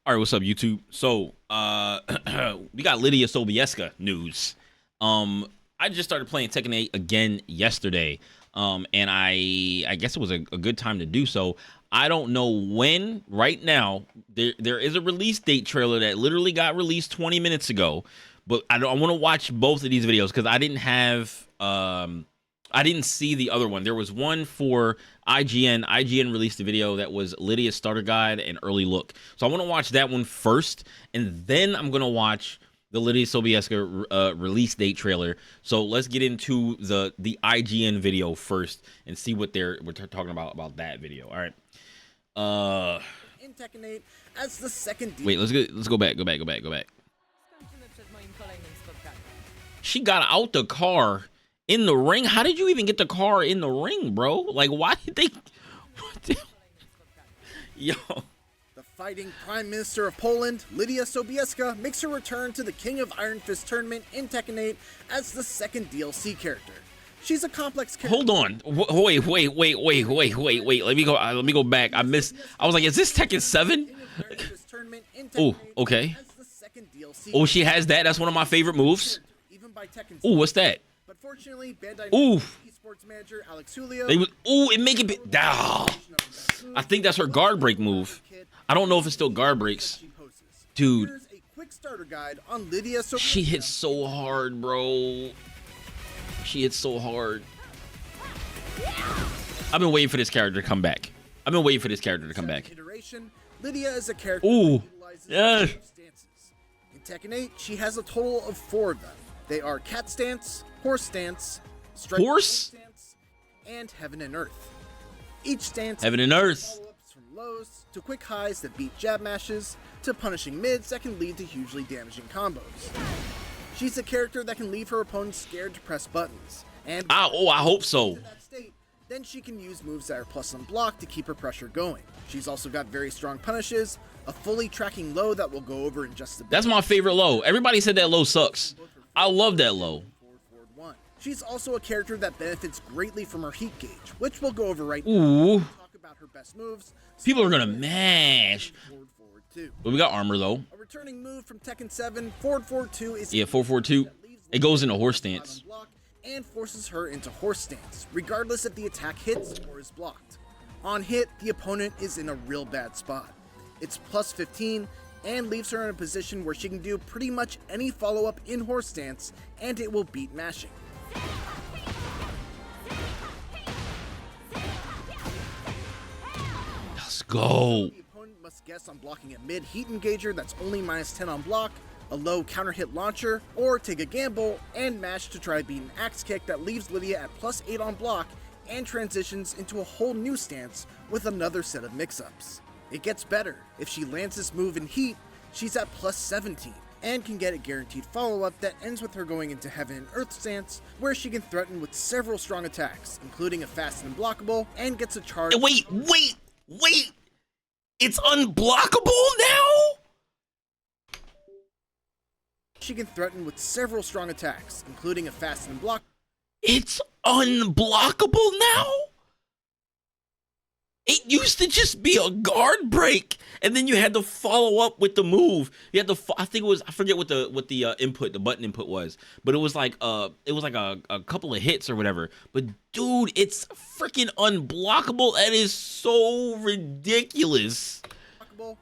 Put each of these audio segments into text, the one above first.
All right, what's up, YouTube? So, we got Lidia Sobieska news. I just started playing Tekken 8 again yesterday, and I guess it was a good time to do so. I don't know when. Right now, there is a release date trailer that literally got released 20 minutes ago, but I want to watch both of these videos because I didn't have I didn't see the other one. There was one for IGN. IGN released a video that was Lydia's starter guide and early look. So I want to watch that one first, and then I'm going to watch the Lidia Sobieska release date trailer. So let's get into the IGN video first and see what they're talking about that video. All right. In Tekken 8 as the second. Wait, let's go back. She got out the car in the ring. How did you even get the car in the ring, bro? Like, why did they? Yo. The fighting Prime Minister of Poland, Lidia Sobieska, makes her return to the King of Iron Fist tournament in Tekken 8 as the second DLC character. She's a complex character. Hold on. Wait. Let me go back. I was like, is this Tekken 7? Oh, okay. Oh, she has that. That's one of my favorite moves. Oh, what's that? But fortunately, Bandai esports manager Alex Julio. It make it. I think that's her guard break move. I don't know if it's still guard breaks. Dude, here's a quick starter guide on Lidia Sobieska. She hits so hard, bro. She hits so hard. I've been waiting for this character to come back. Lidia is a character Ooh, that yeah. stances. In Tekken 8, she has a total of 4 of them. They are Cat Stance, Horse Stance, Horse Stance, and Heaven and Earth. Each stance Heaven and Earth. Follow-ups from lows to quick highs that beat jab mashes to punishing mids that can lead to hugely damaging combos. She's a character that can leave her opponents scared to press buttons. And I hope so. Then she can use moves that are plus on block to keep her pressure going. She's also got very strong punishes, a fully tracking low that we'll go over in just a bit. That's my favorite low. Everybody said that low sucks. I love that low. She's also a character that benefits greatly from her heat gauge, which we'll go over right now. Ooh. Talk about her best moves. People are gonna mash. But we got armor though. A returning move from Tekken 7, forward 4-2 is 442. It goes into horse stance. And forces her into horse stance, regardless if the attack hits or is blocked. On hit, the opponent is in a real bad spot. It's plus 15 and leaves her in a position where she can do pretty much any follow-up in horse stance, and it will beat mashing. Let's go. The opponent must guess on blocking a mid heat engager that's only minus 10 on block, a low counter hit launcher, or take a gamble and mash to try to beat an axe kick that leaves Lidia at plus 8 on block and transitions into a whole new stance with another set of mix-ups. It gets better. If she lands this move in heat, she's at plus 17 and can get a guaranteed follow-up that ends with her going into Heaven and Earth stance, where she can threaten with several strong attacks, including a fast and blockable, and gets a charge. Wait! It's unblockable now? She can threaten with several strong attacks, including a fast and block. It's unblockable now? It used to just be a guard break, and then you had to follow up with the move. You had to, I forget what the input, the button input was, but it was like a couple of hits or whatever. But dude, it's freaking unblockable. That is so ridiculous.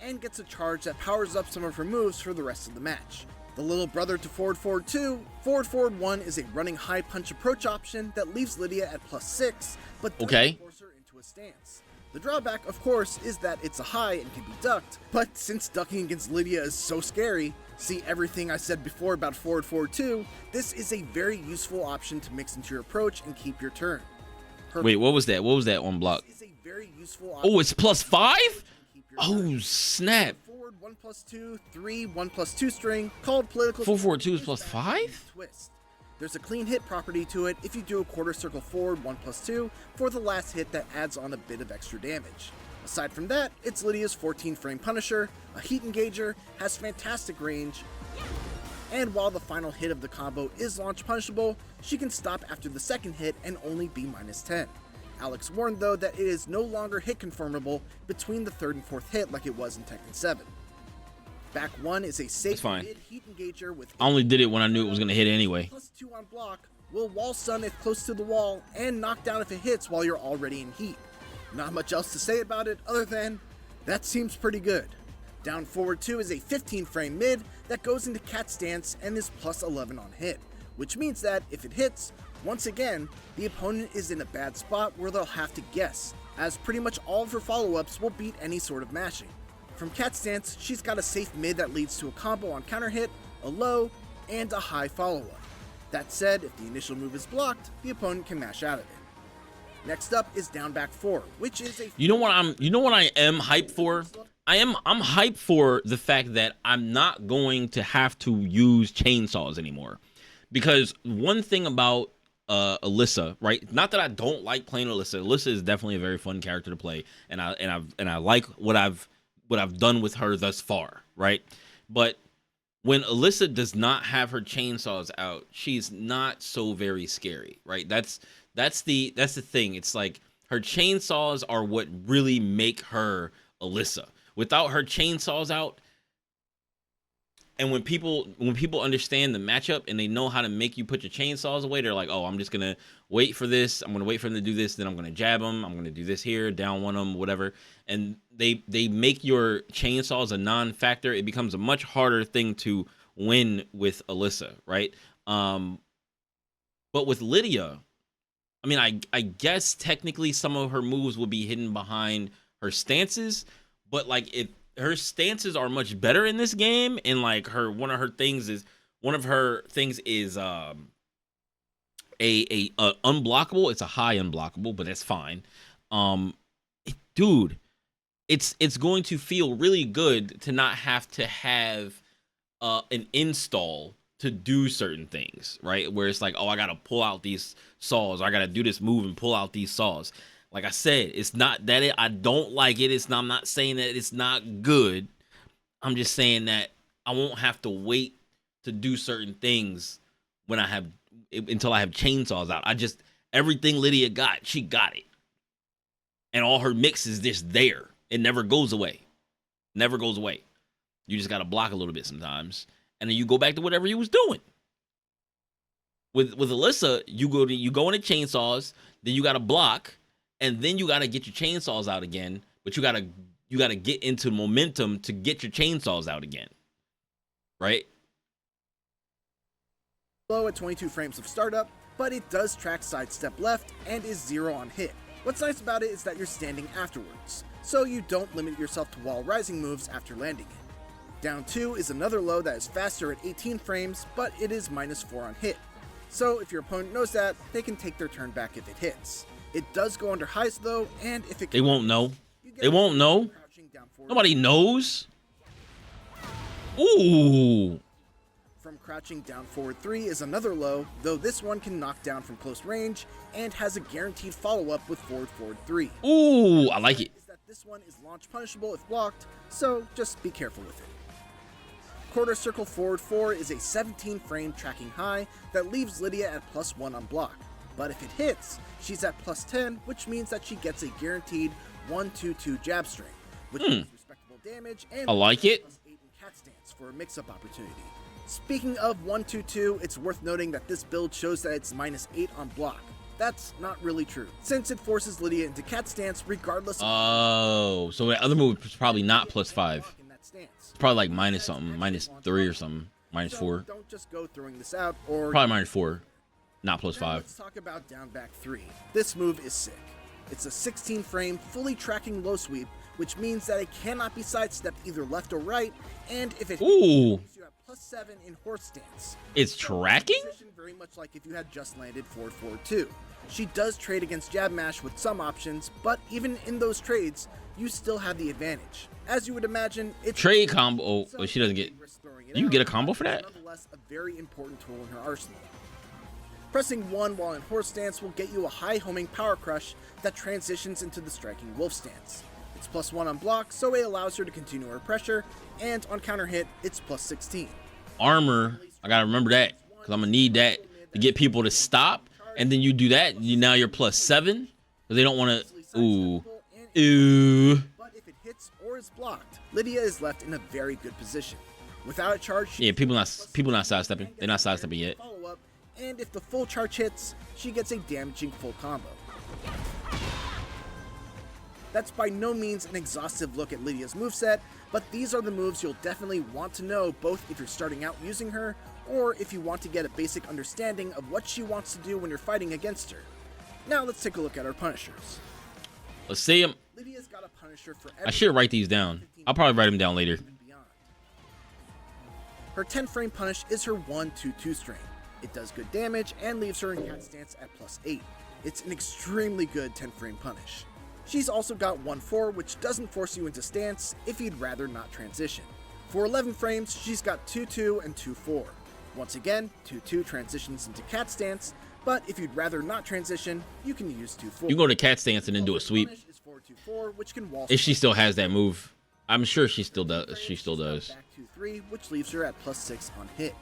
And gets a charge that powers up some of her moves for the rest of the match. The little brother to forward 4-2, forward 1 is a running high punch approach option that leaves Lidia at plus 6, but doesn't force her into a stance. The drawback, of course, is that it's a high and can be ducked, but since ducking against Lidia is so scary, see everything I said before about forward 4-2, this is a very useful option to mix into your approach and keep your turn. Wait, what was that? What was that on block? Oh, it's plus 5? Oh, snap. 1+2, 3, 1+2 string called political. 442 is plus 5? Twist. There's a clean hit property to it if you do a quarter circle forward 1+2 for the last hit that adds on a bit of extra damage. Aside from that, it's Lidia's 14 frame punisher, a heat engager, has fantastic range, and while the final hit of the combo is launch punishable, she can stop after the second hit and only be minus 10. Alex warned though that it is no longer hit confirmable between the third and fourth hit like it was in Tekken 7. Back 1 is a safe fine. mid-heat engager with I only did it when I knew it was gonna hit anyway. +2 on block, will wall stun if close to the wall, and knock down if it hits while you're already in heat. Not much else to say about it other than, that seems pretty good. Down forward 2 is a 15 frame mid that goes into cat stance and is +11 on hit, which means that if it hits, once again, the opponent is in a bad spot where they'll have to guess, as pretty much all of her follow-ups will beat any sort of mashing. From cat stance, she's got a safe mid that leads to a combo on counter hit, a low, and a high follow-up. That said, if the initial move is blocked, the opponent can mash out of it. Next up is down back 4, which is a You know what I am hyped for? I'm hyped for the fact that I'm not going to have to use chainsaws anymore. Because one thing about Alyssa, right? Not that I don't like playing Alyssa. Alyssa is definitely a very fun character to play, and I like what I've done with her thus far, right? But when Alyssa does not have her chainsaws out, she's not so very scary, right? That's the thing. It's like her chainsaws are what really make her Alyssa. Without her chainsaws out, and when people understand the matchup and they know how to make you put your chainsaws away, they're like, oh, I'm just gonna wait for this. I'm gonna wait for him to do this. Then I'm gonna jab him. I'm gonna do this here, down one them, whatever. And they make your chainsaws a non-factor. It becomes a much harder thing to win with Alyssa, right? But with Lidia, I mean, I guess technically some of her moves will be hidden behind her stances, but like her stances are much better in this game, and like one of her things is a unblockable. It's a high unblockable, but that's fine. Dude, it's going to feel really good to not have to have an install to do certain things, right? Where it's like, oh, I gotta pull out these saws, or I gotta do this move and pull out these saws. Like I said, it's not that I don't like it. I'm not saying that it's not good. I'm just saying that I won't have to wait to do certain things until I have chainsaws out. Everything Lidia got, she got it. And all her mix is just there. It never goes away. Never goes away. You just got to block a little bit sometimes. And then you go back to whatever you was doing. With Alyssa, you go into chainsaws, then you got to block, and then you got to get your chainsaws out again, but you got to get into momentum to get your chainsaws out again. Right? Low at 22 frames of startup, but it does track sidestep left and is 0 on hit. What's nice about it is that you're standing afterwards, so you don't limit yourself to wall rising moves after landing it. Down 2 is another low that is faster at 18 frames, but it is -4 on hit. So if your opponent knows that, they can take their turn back if it hits. It does go under highs though, and if it they won't know. They won't know. Nobody knows. Ooh. From crouching down forward 3 is another low, though this one can knock down from close range and has a guaranteed follow-up with forward 3. Ooh, I like it. Is that this one is launch punishable if blocked, so just be careful with it. Quarter circle forward 4 is a 17 frame tracking high that leaves Lidia at +1 on block. But if it hits, she's at +10, which means that she gets a guaranteed 1-2-2 jab string, which is respectable damage and I like it. +8 in cat stance for a mix-up opportunity. Speaking of 1-2-2, it's worth noting that this build shows that it's -8 on block. That's not really true, since it forces Lidia into cat stance regardless Oh, so the other move is probably not +5. in that stance. It's probably like minus something, -3 or something, -4. So don't just go throwing this out or Probably -4, not Now +5. let's talk about down back 3. This move is sick. It's a 16 frame, fully tracking low sweep, which means that it cannot be sidestepped either left or right, and if it Ooh. hits, you have +7 in horse stance. It's So, tracking? position very much like if you had just landed forward 2. She does trade against jab mash with some options, but even in those trades, you still have the advantage. As you would imagine, it's Trade combo. so Oh, she doesn't get. risk throwing it You out, get a combo for but that? it's nonetheless a very important tool in her arsenal. Pressing 1 while in horse stance will get you a high homing power crush that transitions into the striking wolf stance. It's +1 on block, so it allows her to continue her pressure, and on counter hit, it's +16. Armor. I gotta remember that because I'm gonna need that to get people to stop. And then you do that, now you're +7. But they don't want to. Ooh. Ooh. But if it hits or 4 is blocked, Lidia is left in a very good position. Without a charge, Yeah, people not sidestepping. They're not sidestepping yet. Follow-up, and if the full charge hits, she gets a damaging full combo. That's by no means an exhaustive look at Lidia's moveset, but these are the moves you'll definitely want to know both if you're starting out using her, or if you want to get a basic understanding of what she wants to do when you're fighting against her. Now let's take a look at our punishers. Let's see them. Lidia's got a punisher for I should write these down. I'll probably write them down later. Her 10 frame punish is her 1-2-2 string. It does good damage and leaves her in cat stance at +8. It's an extremely good 10 frame punish. She's also got 1-4, which doesn't force you into stance if you'd rather not transition. For 11 frames, she's got 2-2 and 2-4. Once again, 2-2 transitions into cat stance, but if you'd rather not transition, you can use 2-4. You go to cat stance and then do a sweep. Is 4-2-4, which can wall If she still has that move. I'm sure she still does. She still does. Back 2-3, which leaves her at +6 on hit.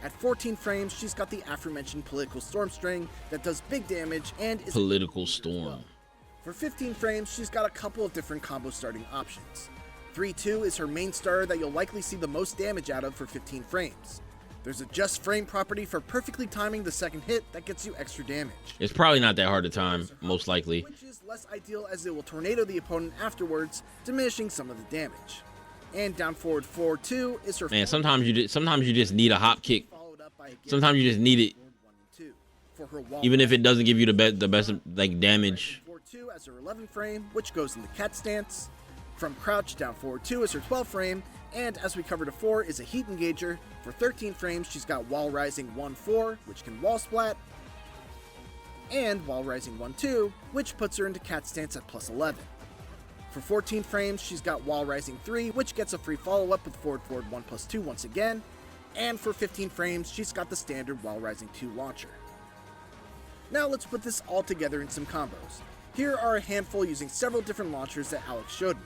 At 14 frames, she's got the aforementioned political storm string that does big damage and is Political storm. For 15 frames, she's got a couple of different combo starting options. 3-2 is her main starter that you'll likely see the most damage out of for 15 frames. There's a just frame property for perfectly timing the second hit that gets you extra damage. It's probably not that hard to time, most likely. Which is less ideal as it will tornado the opponent afterwards, diminishing some of the damage. And down forward 4-2 is her. Man, sometimes you just need a hop kick. Sometimes you just need it, even if it doesn't give you the best like damage. 4-2 as her 11 frame, which goes into cat stance. From crouch, down forward 2 is her 12 frame, and as we covered before, is a heat engager. For 13 frames, she's got wall rising 1-4, which can wall splat, and wall rising 1-2, which puts her into cat stance at +11. For 14 frames, she's got wall rising 3, which gets a free follow-up with forward 1+2 once again, and for 15 frames, she's got the standard wall rising 2 launcher. Now let's put this all together in some combos. Here are a handful using several different launchers that Alex showed me.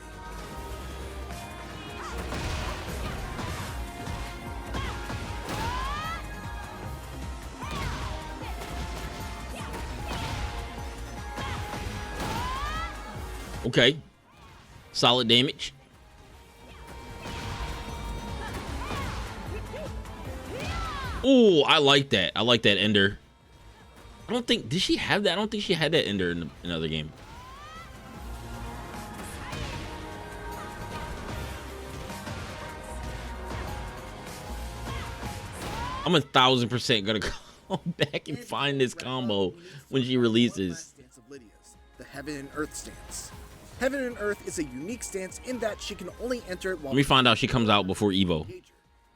Okay. Solid damage. Oh, I like that. I like that ender. I don't think, did she have that? I don't think she had that ender in another game. I'm 1000% gonna go back and find this combo when she releases. The Heaven and Earth stance. Heaven and Earth is a unique stance in that she can only enter it while. Let me find out she comes out before Evo.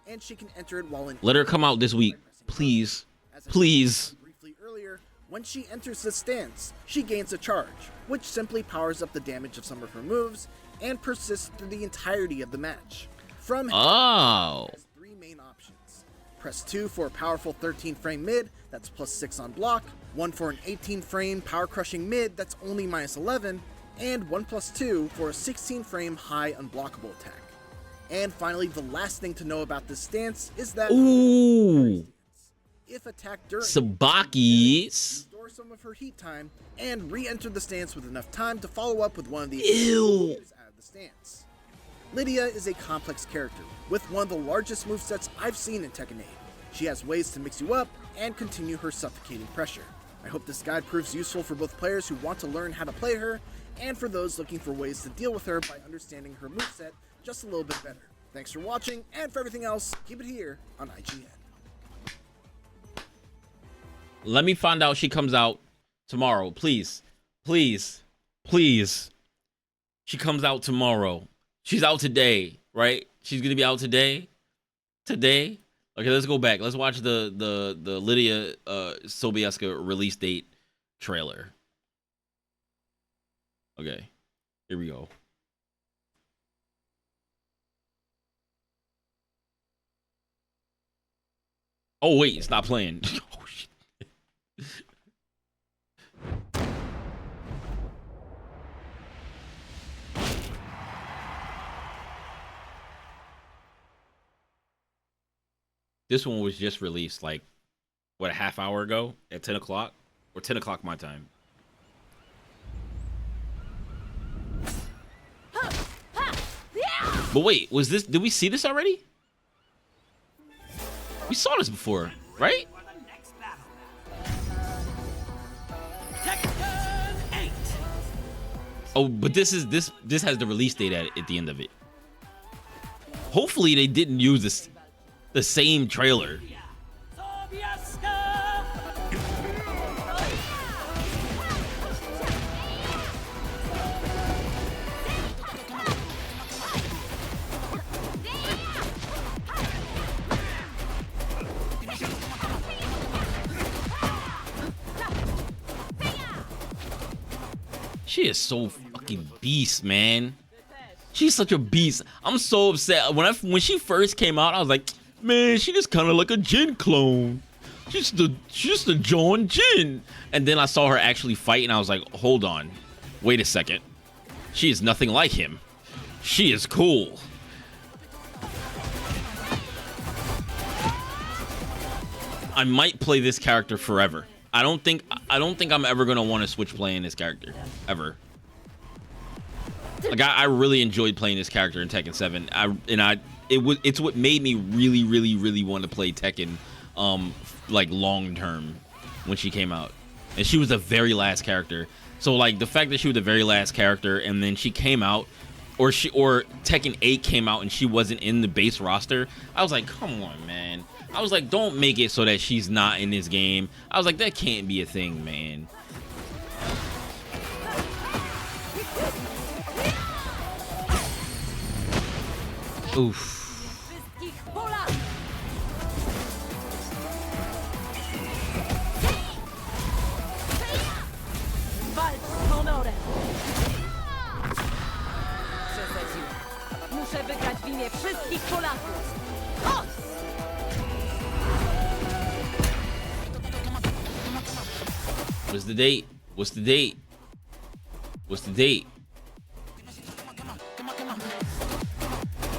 And she can enter it while in. Let her come out this week, please, please. Briefly earlier, when she enters the stance, she gains a charge, which simply powers up the damage of some of her moves and persists through the entirety of the match. From has 3 main options. Press 2 for a powerful 13 frame mid that's +6 on block, 1 for an 18 frame power crushing mid that's only -11, and 1+2 for a 16 frame high unblockable attack. And finally, the last thing to know about this stance is that if attacked during Sabaki, restore some of her heat time and re-enter the stance with enough time to follow up with one of the out of the stance. Lidia is a complex character with one of the largest movesets I've seen in Tekken 8. She has ways to mix you up and continue her suffocating pressure. I hope this guide proves useful for both players who want to learn how to play her and for those looking for ways to deal with her by understanding her moveset just a little bit better. Thanks for watching, and for everything else, keep it here on IGN. let me find out she comes out tomorrow, please, please, please. She comes out tomorrow. She's out today, right? She's gonna be out today. Today. Okay, let's go back. Let's watch the Lidia Sobieska release date trailer. Okay, here we go. Oh wait, it's not playing. Oh shit. This one was just released like, what, a half hour ago at 10 o'clock? Or 10 o'clock my time. But wait, was this? Did we see this already? We saw this before, right? Oh, but this has the release date at the end of it. Hopefully they didn't use the same trailer. She is so fucking beast, man. She's such a beast. I'm so upset. When she first came out, I was like, man, she just kind of like a Jin clone. She's just a John Jin. And then I saw her actually fight, and I was like, hold on, wait a second. She is nothing like him. She is cool. I might play this character forever. I don't think I'm ever gonna want to switch playing this character ever. Like I really enjoyed playing this character in Tekken 7. It's what made me really want to play Tekken like long term when she came out. And she was the very last character. So like the fact that she was the very last character and then she came out or Tekken 8 came out and she wasn't in the base roster, I was like, come on, man. I was like, don't make it so that she's not in this game. I was like, that can't be a thing, man. Oof. Muszę wygrać w imię wszystkich Polaków. What's the date? What's the date? What's the date?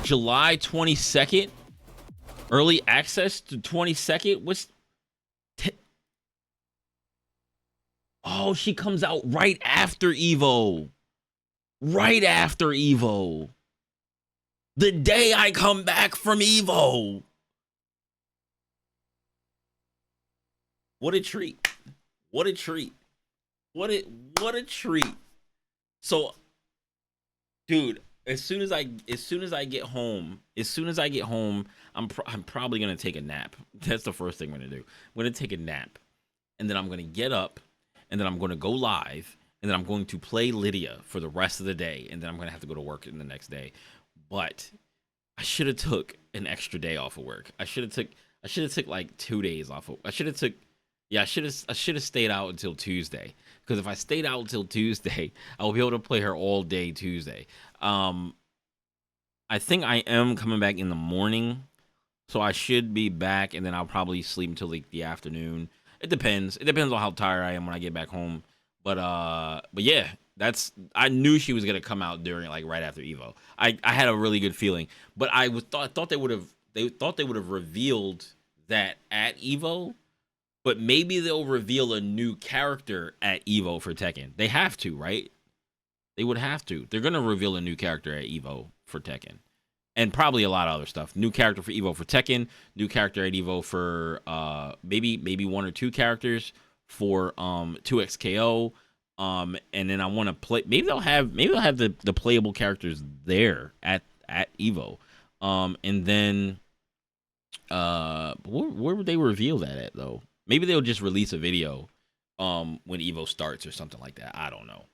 July 22nd? Early access to 22nd? Oh, she comes out right after Evo. Right after Evo. The day I come back from Evo. What a treat. What a treat. What a treat. So, dude, as soon as I get home, I'm probably gonna take a nap. That's the first thing I'm gonna do. I'm gonna take a nap, and then I'm gonna get up, and then I'm gonna go live, and then I'm going to play Lidia for the rest of the day, and then I'm gonna have to go to work in the next day. But I should have took an extra day off of work. I should have took like 2 days off. I should have stayed out until Tuesday. Because if I stayed out until Tuesday, I will be able to play her all day Tuesday. I think I am coming back in the morning, so I should be back, and then I'll probably sleep until like the afternoon. It depends. It depends on how tired I am when I get back home. But yeah, I knew she was gonna come out during like right after Evo. I had a really good feeling, but I thought they would have revealed that at Evo. But maybe they'll reveal a new character at Evo for Tekken. They have to, right? They would have to. They're going to reveal a new character at Evo for Tekken. And probably a lot of other stuff. New character for Evo for Tekken. New character at Evo for maybe one or two characters for 2XKO. And then I want to play. Maybe they'll have the playable characters there at Evo. And then where would they reveal that at though? Maybe they'll just release a video when Evo starts or something like that. I don't know.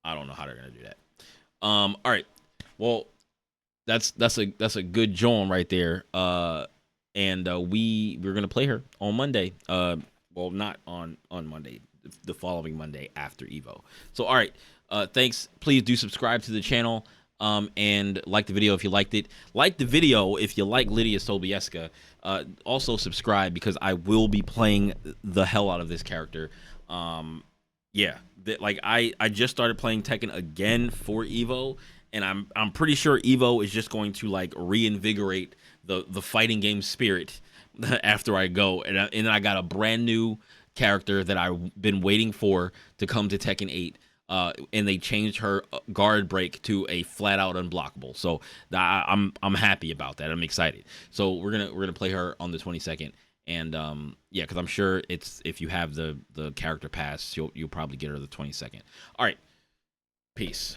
I don't know how they're gonna do that. All right. Well, that's a good Joan right there. And we're gonna play her on Monday. Well, not on Monday, the following Monday after Evo. So all right. Thanks. Please do subscribe to the channel. And like the video if you liked it. Like the video if you like Lidia Sobieska. Also subscribe because I will be playing the hell out of this character. Yeah, like I just started playing Tekken again for Evo, and I'm pretty sure Evo is just going to like reinvigorate the fighting game spirit after I go, and then I got a brand new character that I've been waiting for to come to Tekken 8. and they changed her guard break to a flat out unblockable. So I'm happy about that. I'm excited. So we're gonna play her on the 22nd, and yeah, because I'm sure it's if you have the character pass, you'll probably get her the 22nd. All right, peace.